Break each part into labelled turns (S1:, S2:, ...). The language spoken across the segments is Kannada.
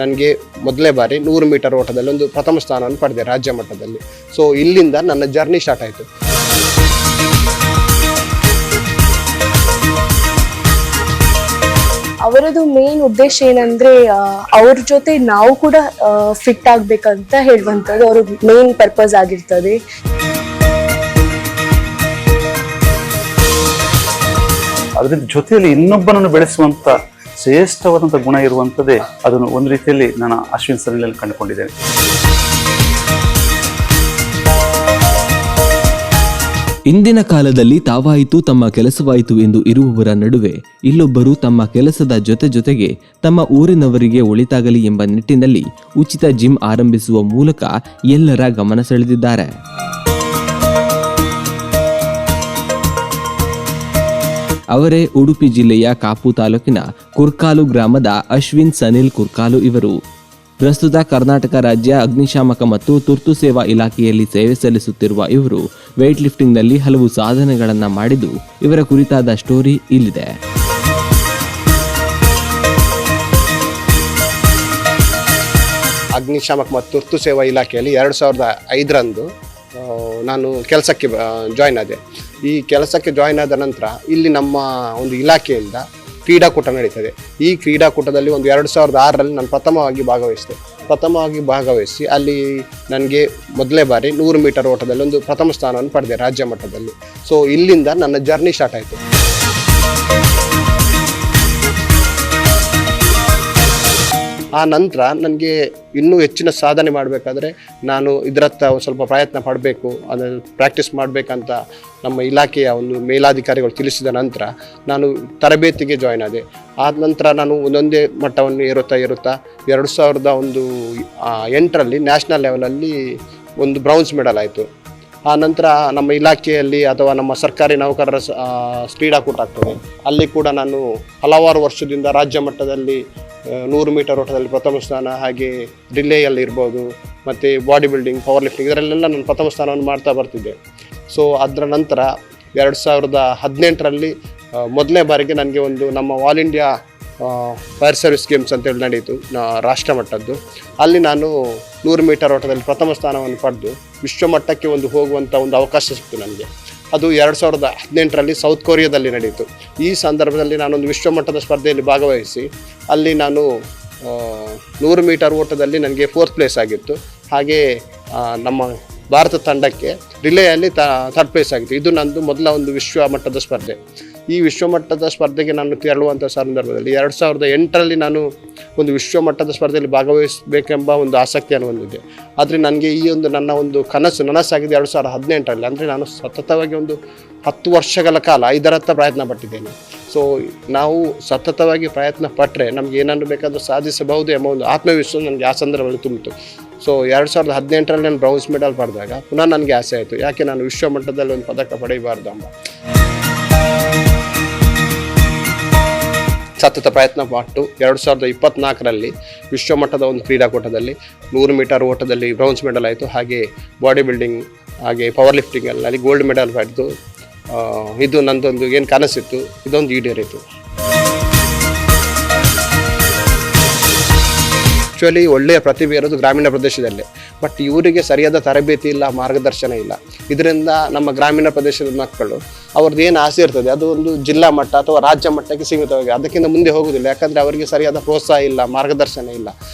S1: ನನಗೆ ಮೊದಲೇ ಬಾರಿ 100 ಮೀಟರ್ ಓಟದಲ್ಲಿ ಒಂದು ಪ್ರಥಮ ಸ್ಥಾನವನ್ನು ಪಡೆದೆ ರಾಜ್ಯ ಮಟ್ಟದಲ್ಲಿ. ಸೊ ಇಲ್ಲಿಂದ ನನ್ನ ಜರ್ನಿ ಸ್ಟಾರ್ಟ್ ಆಯಿತು.
S2: ಅವರದು ಮೇನ್ ಉದ್ದೇಶ ಏನಂದ್ರೆ ಅವ್ರ ಜೊತೆ ನಾವು ಕೂಡ ಫಿಟ್ ಆಗ್ಬೇಕಂತ ಹೇಳುವಂಥದ್ದು ಅವ್ರ ಮೇನ್ ಪರ್ಪಸ್ ಆಗಿರ್ತದೆ.
S3: ಅದರಿಂದ ಜೊತೆಯಲ್ಲಿ ಇನ್ನೊಬ್ಬನನ್ನು ಬೆಳೆಸುವಂತ ಶ್ರೇಷ್ಠವಾದಂಥ ಗುಣ ಇರುವಂಥದ್ದೇ ಅದನ್ನು ಒಂದು ರೀತಿಯಲ್ಲಿ ನಾನು ಅಶ್ವಿನ್ ಸರಲ್ಲಿ ಕಂಡುಕೊಂಡಿದ್ದೇನೆ.
S4: ಇಂದಿನ ಕಾಲದಲ್ಲಿ ತಾವಾಯಿತು ತಮ್ಮ ಕೆಲಸವಾಯಿತು ಎಂದು ಇರುವವರ ನಡುವೆ ಇಲ್ಲೊಬ್ಬರು ತಮ್ಮ ಕೆಲಸದ ಜೊತೆಗೆ ತಮ್ಮ ಊರಿನವರಿಗೆ ಒಳಿತಾಗಲಿ ಎಂಬ ನಿಟ್ಟಿನಲ್ಲಿ ಉಚಿತ ಜಿಮ್ ಆರಂಭಿಸುವ ಮೂಲಕ ಎಲ್ಲರ ಗಮನ ಸೆಳೆದಿದ್ದಾರೆ. ಅವರೇ ಉಡುಪಿ ಜಿಲ್ಲೆಯ ಕಾಪು ತಾಲೂಕಿನ ಕುರ್ಕಾಲು ಗ್ರಾಮದ ಅಶ್ವಿನ್ ಸನಿಲ್ ಕುರ್ಕಾಲು ಇವರು. ಪ್ರಸ್ತುತ ಕರ್ನಾಟಕ ರಾಜ್ಯ ಅಗ್ನಿಶಾಮಕ ಮತ್ತು ತುರ್ತು ಸೇವಾ ಇಲಾಖೆಯಲ್ಲಿ ಸೇವೆ ಸಲ್ಲಿಸುತ್ತಿರುವ ಇವರು ವೇಟ್ ಲಿಫ್ಟಿಂಗ್ನಲ್ಲಿ ಹಲವು ಸಾಧನೆಗಳನ್ನು ಮಾಡಿದ್ದು ಇವರ ಕುರಿತಾದ ಸ್ಟೋರಿ ಇಲ್ಲಿದೆ.
S1: ಅಗ್ನಿಶಾಮಕ ಮತ್ತು ತುರ್ತು ಸೇವಾ ಇಲಾಖೆಯಲ್ಲಿ 2005ರಂದು ನಾನು ಕೆಲಸಕ್ಕೆ ಜಾಯ್ನ್ ಆದೆ. ಈ ಕೆಲಸಕ್ಕೆ ಜಾಯ್ನ್ ಆದ ನಂತರ ಇಲ್ಲಿ ನಮ್ಮ ಒಂದು ಇಲಾಖೆಯಿಂದ ಕ್ರೀಡಾಕೂಟ ನಡೀತದೆ. ಈ ಕ್ರೀಡಾಕೂಟದಲ್ಲಿ ಒಂದು 2006ರಲ್ಲಿ ನಾನು ಪ್ರಥಮವಾಗಿ ಭಾಗವಹಿಸಿ ಅಲ್ಲಿ ನನಗೆ ಮೊದಲೇ ಬಾರಿ 100 ಮೀಟರ್ ಓಟದಲ್ಲಿ ಒಂದು ಪ್ರಥಮ ಸ್ಥಾನವನ್ನು ಪಡೆದೆ ರಾಜ್ಯ ಮಟ್ಟದಲ್ಲಿ. ಸೊ ಇಲ್ಲಿಂದ ನನ್ನ ಜರ್ನಿ ಸ್ಟಾರ್ಟ್ ಆಯಿತು. ಆ ನಂತರ ನನಗೆ ಇನ್ನೂ ಹೆಚ್ಚಿನ ಸಾಧನೆ ಮಾಡಬೇಕಾದ್ರೆ ನಾನು ಇದರತ್ತ ಸ್ವಲ್ಪ ಪ್ರಯತ್ನ ಪಡಬೇಕು, ಅದನ್ನು ಪ್ರಾಕ್ಟೀಸ್ ಮಾಡಬೇಕಂತ ನಮ್ಮ ಇಲಾಖೆಯ ಒಂದು ಮೇಲಾಧಿಕಾರಿಗಳು ತಿಳಿಸಿದ ನಂತರ ನಾನು ತರಬೇತಿಗೆ ಜಾಯ್ನ್ ಆದೆ. ಆದ ನಂತರ ನಾನು ಒಂದೊಂದೇ ಮಟ್ಟವನ್ನು ಏರುತ್ತಾ 2008ರಲ್ಲಿ ನ್ಯಾಷನಲ್ ಲೆವೆಲಲ್ಲಿ ಒಂದು ಬ್ರೌನ್ಸ್ ಮೆಡಲ್ ಆಯಿತು. ಆ ನಂತರ ನಮ್ಮ ಇಲಾಖೆಯಲ್ಲಿ ಅಥವಾ ನಮ್ಮ ಸರ್ಕಾರಿ ನೌಕರರ ಕ್ರೀಡಾಕೂಟ ಆಗ್ತದೆ. ಅಲ್ಲಿ ಕೂಡ ನಾನು ಹಲವಾರು ವರ್ಷದಿಂದ ರಾಜ್ಯ ಮಟ್ಟದಲ್ಲಿ 100 ಮೀಟರ್ ಓಟದಲ್ಲಿ ಪ್ರಥಮ ಸ್ಥಾನ, ಹಾಗೆ ರಿಲೇಯಲ್ಲಿ ಇರ್ಬೋದು, ಮತ್ತು ಬಾಡಿ ಬಿಲ್ಡಿಂಗ್, ಪವರ್ ಲಿಫ್ಟಿಂಗ್ ಇದರಲ್ಲೆಲ್ಲ ನಾನು ಪ್ರಥಮ ಸ್ಥಾನವನ್ನು ಮಾಡ್ತಾ ಬರ್ತಿದ್ದೆ. ಸೊ ಅದರ ನಂತರ 2018ರಲ್ಲಿ ಮೊದಲನೇ ಬಾರಿಗೆ ನನಗೆ ಒಂದು ನಮ್ಮ all India fire service games ಅಂತೇಳಿ ನಡೆಯಿತು, ರಾಷ್ಟ್ರ ಮಟ್ಟದ್ದು. ಅಲ್ಲಿ ನಾನು 100 ಮೀಟರ್ ಓಟದಲ್ಲಿ ಪ್ರಥಮ ಸ್ಥಾನವನ್ನು ಪಡೆದು ವಿಶ್ವಮಟ್ಟಕ್ಕೆ ಹೋಗುವಂಥ ಒಂದು ಅವಕಾಶ ಸಿಕ್ತು ನನಗೆ. ಅದು 2018ರಲ್ಲಿ ಸೌತ್ ಕೊರಿಯಾದಲ್ಲಿ ನಡೆಯಿತು. ಈ ಸಂದರ್ಭದಲ್ಲಿ ನಾನೊಂದು ವಿಶ್ವಮಟ್ಟದ ಸ್ಪರ್ಧೆಯಲ್ಲಿ ಭಾಗವಹಿಸಿ ಅಲ್ಲಿ ನಾನು 100 ಮೀಟರ್ ಓಟದಲ್ಲಿ ನನಗೆ 4th ಪ್ಲೇಸ್ ಆಗಿತ್ತು. ಹಾಗೆ ನಮ್ಮ ಭಾರತ ತಂಡಕ್ಕೆ ರಿಲೇಯಲ್ಲಿ 3rd ಪ್ಲೇಸ್ ಆಗಿತ್ತು. ಇದು ನಂದು ಮೊದಲ ಒಂದು ವಿಶ್ವಮಟ್ಟದ ಸ್ಪರ್ಧೆ. ಈ ವಿಶ್ವಮಟ್ಟದ ಸ್ಪರ್ಧೆಗೆ ನಾನು ತೆರಳುವಂಥ ಸಂದರ್ಭದಲ್ಲಿ 2008ರಲ್ಲಿ ನಾನು ಒಂದು ವಿಶ್ವಮಟ್ಟದ ಸ್ಪರ್ಧೆಯಲ್ಲಿ ಭಾಗವಹಿಸಬೇಕೆಂಬ ಒಂದು ಆಸಕ್ತಿಯನ್ನು ಹೊಂದಿದ್ದೆ. ಆದರೆ ನನಗೆ ಈ ಒಂದು ನನ್ನ ಒಂದು ನನಸಾಗಿದೆ 2018ರಲ್ಲಿ. ಅಂದರೆ ನಾನು ಸತತವಾಗಿ ಒಂದು 10 ವರ್ಷಗಳ ಕಾಲ ಇದರತ್ತ ಪ್ರಯತ್ನ ಪಟ್ಟಿದ್ದೇನೆ. ಸೊ ನಾವು ಸತತವಾಗಿ ಪ್ರಯತ್ನ ಪಟ್ಟರೆ ನಮಗೆ ಏನನ್ನು ಬೇಕಾದರೂ ಸಾಧಿಸಬಹುದು ಎಂಬ ಒಂದು ಆತ್ಮವಿಶ್ವಾಸ ನನಗೆ ಆ ಸಂದರ್ಭದಲ್ಲಿ ತುಂಬಿತು. ಸೊ 2018ರಲ್ಲಿ ನಾನು ಬ್ರೌನ್ಸ್ ಮೆಡಲ್ ಪಡೆದಾಗ ಪುನಃ ನನಗೆ ಆಸೆ ಆಯಿತು, ಯಾಕೆ ನಾನು ವಿಶ್ವಮಟ್ಟದಲ್ಲಿ ಒಂದು ಪದಕ ಪಡೆಯಬಾರ್ದು ಎಂಬ ಸತತ ಪ್ರಯತ್ನ ಪಟ್ಟು 2024ರಲ್ಲಿ ವಿಶ್ವಮಟ್ಟದ ಒಂದು ಕ್ರೀಡಾಕೂಟದಲ್ಲಿ 100 ಮೀಟರ್ ಓಟದಲ್ಲಿ ಬ್ರೌನ್ಸ್ ಮೆಡಲ್ ಆಯಿತು. ಹಾಗೆ ಬಾಡಿ ಬಿಲ್ಡಿಂಗ್, ಹಾಗೆ ಪವರ್ ಲಿಫ್ಟಿಂಗಲ್ಲಿ ಗೋಲ್ಡ್ ಮೆಡಲ್ ಪಡೆದು ಇದು ನನ್ನದೊಂದು ಏನು ಕನಸಿತ್ತು, ಇದೊಂದು ಈಡೇರಿತು. ಆ್ಯಕ್ಚುಲಿ ಒಳ್ಳೆಯ ಪ್ರತಿಭೆ ಇರೋದು ಗ್ರಾಮೀಣ ಪ್ರದೇಶದಲ್ಲೇ, ಬಟ್ ಇವರಿಗೆ ಸರಿಯಾದ ತರಬೇತಿ ಇಲ್ಲ, ಮಾರ್ಗದರ್ಶನ ಇಲ್ಲ. ಇದರಿಂದ ನಮ್ಮ ಗ್ರಾಮೀಣ ಪ್ರದೇಶದ ಮಕ್ಕಳು ಅವ್ರದ್ದು ಏನು ಆಸೆ ಇರ್ತದೆ ಅದು ಒಂದು ಜಿಲ್ಲಾ ಮಟ್ಟ ಅಥವಾ ರಾಜ್ಯ ಮಟ್ಟಕ್ಕೆ ಸೀಮಿತವಾಗಿ ಅದಕ್ಕಿಂತ ಮುಂದೆ ಹೋಗೋದಿಲ್ಲ. ಯಾಕಂದರೆ ಅವರಿಗೆ ಸರಿಯಾದ ಪ್ರೋತ್ಸಾಹ ಇಲ್ಲ, ಮಾರ್ಗದರ್ಶನ ಇಲ್ಲ.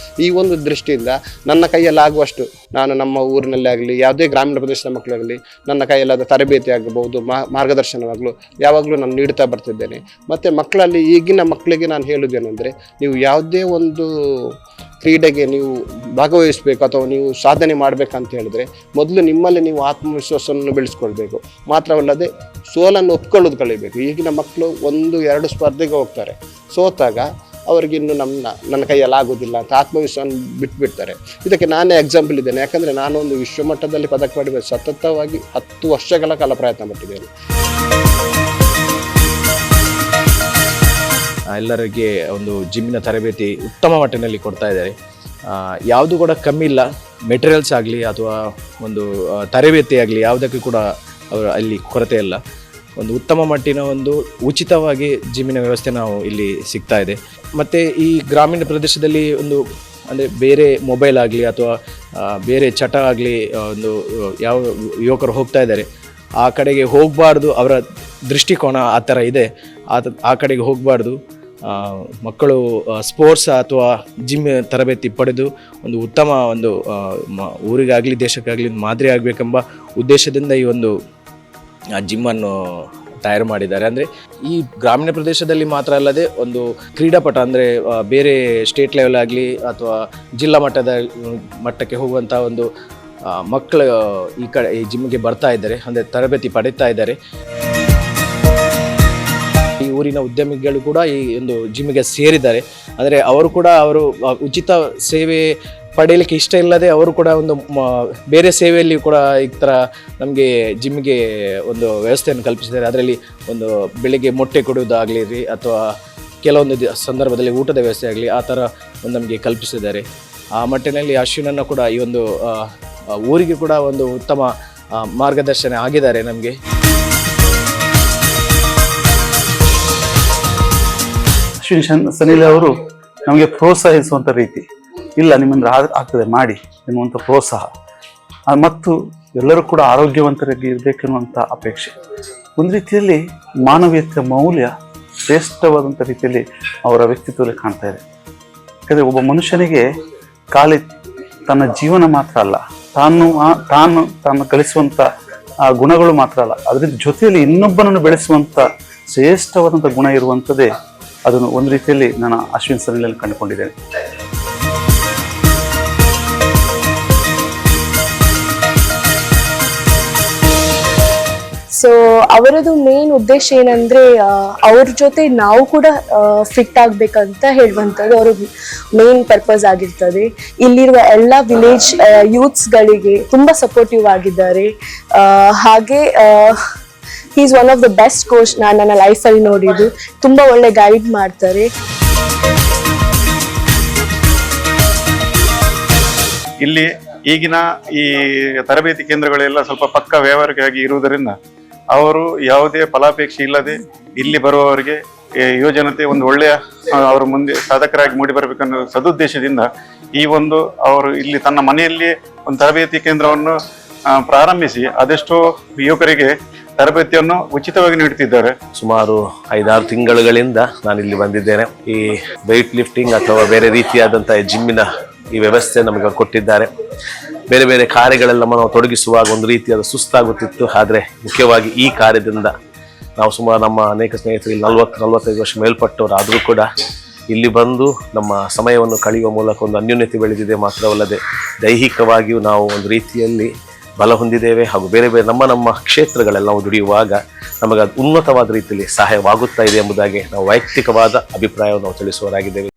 S1: ಈ ಒಂದು ದೃಷ್ಟಿಯಿಂದ ನನ್ನ ಕೈಯಲ್ಲಿ ಆಗುವಷ್ಟು ನಾನು ನಮ್ಮ ಊರಿನಲ್ಲಿ ಆಗಲಿ ಯಾವುದೇ ಗ್ರಾಮೀಣ ಪ್ರದೇಶದ ಮಕ್ಕಳಾಗಲಿ ನನ್ನ ಕೈಯಲ್ಲಾದ ತರಬೇತಿ ಆಗಬಹುದು, ಮಾರ್ಗದರ್ಶನವಾಗಲು ಯಾವಾಗಲೂ ನಾನು ನೀಡ್ತಾ ಬರ್ತಿದ್ದೇನೆ. ಮತ್ತು ಮಕ್ಕಳಲ್ಲಿ ಈಗಿನ ಮಕ್ಕಳಿಗೆ ನಾನು ಹೇಳೋದೇನೆಂದರೆ, ನೀವು ಯಾವುದೇ ಒಂದು ಕ್ರೀಡೆಗೆ ನೀವು ಭಾಗವಹಿಸಬೇಕು ಅಥವಾ ನೀವು ಸಾಧನೆ ಮಾಡಬೇಕಂತ ಹೇಳಿದ್ರೆ ಮೊದಲು ನಿಮ್ಮಲ್ಲಿ ನೀವು ಆತ್ಮವಿಶ್ವಾಸವನ್ನು ಬೆಳೆಸ್ಕೊಳ್ಬೇಕು. ಮಾತ್ರವಲ್ಲದೆ ಸೋಲನ್ನು ಒಪ್ಕೊಳ್ಳೋದು ಕಲಿಬೇಕು. ಈಗಿನ ಮಕ್ಕಳು 1-2 ಸ್ಪರ್ಧೆಗೆ ಹೋಗ್ತಾರೆ, ಸೋತಾಗ ಅವ್ರಿಗಿನ್ನು ನನ್ನ ಕೈಯಲ್ಲಿ ಆಗೋದಿಲ್ಲ ಅಂತ ಆತ್ಮವಿಶ್ವಾಸ ಬಿಟ್ಬಿಡ್ತಾರೆ. ಇದಕ್ಕೆ ನಾನೇ ಎಕ್ಸಾಂಪಲ್ ಇದ್ದೇನೆ. ಯಾಕಂದರೆ ನಾನು ಒಂದು ವಿಶ್ವಮಟ್ಟದಲ್ಲಿ ಪದಕ ಪಡೆಯಬೇಕು ಸತತವಾಗಿ 10 ವರ್ಷಗಳ ಕಾಲ ಪ್ರಯತ್ನ ಪಟ್ಟಿದ್ದೇನೆ.
S5: ಎಲ್ಲರಿಗೆ ಒಂದು ಜಿಮ್ಮಿನ ತರಬೇತಿ ಉತ್ತಮ ಮಟ್ಟಿನಲ್ಲಿ ಕೊಡ್ತಾ ಇದ್ದಾರೆ. ಯಾವುದು ಕೂಡ ಕಮ್ಮಿ ಇಲ್ಲ, ಮೆಟೀರಿಯಲ್ಸ್ ಆಗಲಿ ಅಥವಾ ಒಂದು ತರಬೇತಿ ಆಗಲಿ ಯಾವುದಕ್ಕೂ ಕೂಡ ಅವರು ಅಲ್ಲಿ ಕೊರತೆ ಇಲ್ಲ. ಒಂದು ಉತ್ತಮ ಮಟ್ಟಿನ ಒಂದು ಉಚಿತವಾಗಿ ಜಿಮ್ಮಿನ ವ್ಯವಸ್ಥೆ ನಾವು ಇಲ್ಲಿ ಸಿಗ್ತಾ ಇದೆ. ಮತ್ತು ಈ ಗ್ರಾಮೀಣ ಪ್ರದೇಶದಲ್ಲಿ ಒಂದು ಅಂದರೆ ಬೇರೆ ಮೊಬೈಲ್ ಆಗಲಿ ಅಥವಾ ಬೇರೆ ಚಟ ಆಗಲಿ ಒಂದು ಯಾವ ಯುವಕರು ಹೋಗ್ತಾ ಇದ್ದಾರೆ ಆ ಕಡೆಗೆ ಹೋಗಬಾರ್ದು. ಅವರ ದೃಷ್ಟಿಕೋನ ಆ ಥರ ಇದೆ. ಆ ಕಡೆಗೆ ಹೋಗಬಾರ್ದು. ಮಕ್ಕಳು ಸ್ಪೋರ್ಟ್ಸ್ ಅಥವಾ ಜಿಮ್ ತರಬೇತಿ ಪಡೆದು ಒಂದು ಉತ್ತಮ ಒಂದು ಊರಿಗಾಗಲಿ ದೇಶಕ್ಕಾಗಲಿ ಮಾದರಿ ಆಗಬೇಕೆಂಬ ಉದ್ದೇಶದಿಂದ ಈ ಒಂದು ಜಿಮ್ಮನ್ನು ತಯಾರು ಮಾಡಿದ್ದಾರೆ. ಅಂದರೆ ಈ ಗ್ರಾಮೀಣ ಪ್ರದೇಶದಲ್ಲಿ ಮಾತ್ರ ಅಲ್ಲದೆ ಒಂದು ಕ್ರೀಡಾಪಟ ಅಂದರೆ ಬೇರೆ ಸ್ಟೇಟ್ ಲೆವೆಲ್ ಆಗಲಿ ಅಥವಾ ಜಿಲ್ಲಾ ಮಟ್ಟಕ್ಕೆ ಹೋಗುವಂಥ ಒಂದು ಮಕ್ಕಳು ಈ ಜಿಮ್ಗೆ ಬರ್ತಾ ಇದ್ದಾರೆ, ಅಂದರೆ ತರಬೇತಿ ಪಡೀತಾ ಇದ್ದಾರೆ. ಈ ಊರಿನ ಉದ್ಯಮಿಗಳು ಕೂಡ ಈ ಒಂದು ಜಿಮ್ಗೆ ಸೇರಿದ್ದಾರೆ. ಅಂದರೆ ಅವರು ಕೂಡ ಉಚಿತ ಸೇವೆ ಪಡೆಯಲಿಕ್ಕೆ ಇಷ್ಟ ಇಲ್ಲದೆ ಅವರು ಕೂಡ ಒಂದು ಬೇರೆ ಸೇವೆಯಲ್ಲಿ ಕೂಡ ಈ ಥರ ನಮಗೆ ಜಿಮ್ಗೆ ಒಂದು ವ್ಯವಸ್ಥೆಯನ್ನು ಕಲ್ಪಿಸಿದ್ದಾರೆ. ಅದರಲ್ಲಿ ಒಂದು ಬೆಳಿಗ್ಗೆ ಮೊಟ್ಟೆ ಕೊಡುವುದಾಗಲಿ ರೀ ಅಥವಾ ಕೆಲವೊಂದು ಸಂದರ್ಭದಲ್ಲಿ ಊಟದ ವ್ಯವಸ್ಥೆ ಆಗಲಿ ಆ ಥರ ಒಂದು ನಮಗೆ ಕಲ್ಪಿಸಿದ್ದಾರೆ. ಆ ಮಟ್ಟಿನಲ್ಲಿ ಅಶ್ವಿನನ್ನು ಕೂಡ ಈ ಒಂದು ಊರಿಗೆ ಕೂಡ ಒಂದು ಉತ್ತಮ ಮಾರ್ಗದರ್ಶನ ಆಗಿದ್ದಾರೆ ನಮಗೆ.
S3: ಅಶ್ವಿನ್ ಸನಿಲ್ ಅವರು ನಮಗೆ ಪ್ರೋತ್ಸಾಹಿಸುವಂಥ ರೀತಿ, ಇಲ್ಲ ನಿಮ್ಮಿಂದ ಆಗ್ತದೆ ಮಾಡಿ ಎನ್ನುವಂಥ ಪ್ರೋತ್ಸಾಹ ಮತ್ತು ಎಲ್ಲರೂ ಕೂಡ ಆರೋಗ್ಯವಂತರಾಗಿ ಇರಬೇಕೆನ್ನುವಂಥ ಅಪೇಕ್ಷೆ, ಒಂದು ರೀತಿಯಲ್ಲಿ ಮಾನವೀಯತೆಯ ಮೌಲ್ಯ ಶ್ರೇಷ್ಠವಾದಂಥ ರೀತಿಯಲ್ಲಿ ಅವರ ವ್ಯಕ್ತಿತ್ವದಲ್ಲಿ ಕಾಣ್ತಾ ಇದೆ. ಯಾಕಂದರೆ ಒಬ್ಬ ಮನುಷ್ಯನಿಗೆ ಖಾಲಿ ತನ್ನ ಜೀವನ ಮಾತ್ರ ಅಲ್ಲ, ತಾನು ಗಳಿಸುವಂಥ ಗುಣಗಳು ಮಾತ್ರ ಅಲ್ಲ, ಅದರಿಂದ ಜೊತೆಯಲ್ಲಿ ಇನ್ನೊಬ್ಬನನ್ನು ಬೆಳೆಸುವಂಥ ಶ್ರೇಷ್ಠವಾದಂಥ ಗುಣ ಇರುವಂಥದ್ದೇ ಅದನ್ನು ಒಂದು ರೀತಿಯಲ್ಲಿ ನಾನು ಅಶ್ವಿನ್ ಸನಿಲಲ್ಲಿ ಕಂಡುಕೊಂಡಿದ್ದೇನೆ.
S2: ಸೊ ಅವರದು ಮೇನ್ ಉದ್ದೇಶ ಏನಂದ್ರೆ ಅವ್ರ ಜೊತೆ ನಾವು ಕೂಡ ಫಿಟ್ ಆಗ್ಬೇಕಂತ ಹೇಳುವಂಥದ್ದು ಅವ್ರ ಮೇನ್ ಪರ್ಪಸ್ ಆಗಿರ್ತದೆ. ಇಲ್ಲಿರುವ ಎಲ್ಲ ವಿಲೇಜ್ ಯೂತ್ಸ್ಗಳಿಗೆ ತುಂಬಾ ಸಪೋರ್ಟಿವ್ ಆಗಿದ್ದಾರೆ. ಹಾಗೆ is one of the best coach ನಾನು ನನ್ನ ಲೈಫಲ್ಲಿ ನೋಡಿದ್ದು. ತುಂಬಾ ಒಳ್ಳೆ ಗೈಡ್ ಮಾಡ್ತಾರೆ.
S6: ಇಲ್ಲಿ ಈಗಿನ ಈ ತರಬೇತಿ ಕೇಂದ್ರಗಳೆಲ್ಲ ಸ್ವಲ್ಪ ಪಕ್ಕ ವ್ಯಾವಹಾರಿಕವಾಗಿ ಇರುವುದರಿಂದ ಅವರು ಯಾವುದೇ ಫಲಾಪೇಕ್ಷೆ ಇಲ್ಲದೆ ಇಲ್ಲಿ ಬರುವವರಿಗೆ ಯುವಜನತೆ ಒಂದು ಒಳ್ಳೆಯ ಅವರ ಮುಂದೆ ಸಾಧಕರಾಗಿ ಮೂಡಿ ಬರಬೇಕನ್ನೋ ಸದುದ್ದೇಶದಿಂದ ಈ ಒಂದು ಅವರು ಇಲ್ಲಿ ತನ್ನ ಮನೆಯಲ್ಲಿ ಒಂದು ತರಬೇತಿ ಕೇಂದ್ರವನ್ನು ಪ್ರಾರಂಭಿಸಿ ಅದೆಷ್ಟೋ ಯುವಕರಿಗೆ ತರಬೇತಿಯನ್ನು ಉಚಿತವಾಗಿ ನೀಡುತ್ತಿದ್ದಾರೆ.
S7: ಸುಮಾರು 5-6 ತಿಂಗಳುಗಳಿಂದ ನಾನು ಇಲ್ಲಿ ಬಂದಿದ್ದೇನೆ. ಈ ವೆಯ್ಟ್ ಲಿಫ್ಟಿಂಗ್ ಅಥವಾ ಬೇರೆ ರೀತಿಯಾದಂಥ ಜಿಮ್ಮಿನ ಈ ವ್ಯವಸ್ಥೆ ನಮಗೆ ಕೊಟ್ಟಿದ್ದಾರೆ. ಬೇರೆ ಬೇರೆ ಕಾರ್ಯಗಳೆಲ್ಲ ನಾವು ತೊಡಗಿಸುವಾಗ ಒಂದು ರೀತಿಯಾದ ಸುಸ್ತಾಗುತ್ತಿತ್ತು. ಆದರೆ ಮುಖ್ಯವಾಗಿ ಈ ಕಾರ್ಯದಿಂದ ನಾವು ಸುಮಾರು ನಮ್ಮ ಅನೇಕ ಸ್ನೇಹಿತರು ಇಲ್ಲಿ 40-45 ವರ್ಷ ಮೇಲ್ಪಟ್ಟವರಾದರೂ ಕೂಡ ಇಲ್ಲಿ ಬಂದು ನಮ್ಮ ಸಮಯವನ್ನು ಕಳೆಯುವ ಮೂಲಕ ಒಂದು ಅನ್ಯೋನ್ಯತೆ ಬೆಳೆದಿದೆ. ಮಾತ್ರವಲ್ಲದೆ ದೈಹಿಕವಾಗಿಯೂ ನಾವು ಒಂದು ರೀತಿಯಲ್ಲಿ ಬಲ ಹೊಂದಿದ್ದೇವೆ ಹಾಗೂ ಬೇರೆ ಬೇರೆ ನಮ್ಮ ಕ್ಷೇತ್ರಗಳೆಲ್ಲ ನಾವು ದುಡಿಯುವಾಗ ನಮಗೆ ಅದು ಉನ್ನತವಾದ ರೀತಿಯಲ್ಲಿ ಸಹಾಯವಾಗುತ್ತಾ ಇದೆ ಎಂಬುದಾಗಿ ನಾವು ವೈಯಕ್ತಿಕವಾದ ಅಭಿಪ್ರಾಯವನ್ನು ನಾವು ತಿಳಿಸುವವರಾಗಿದ್ದೇವೆ.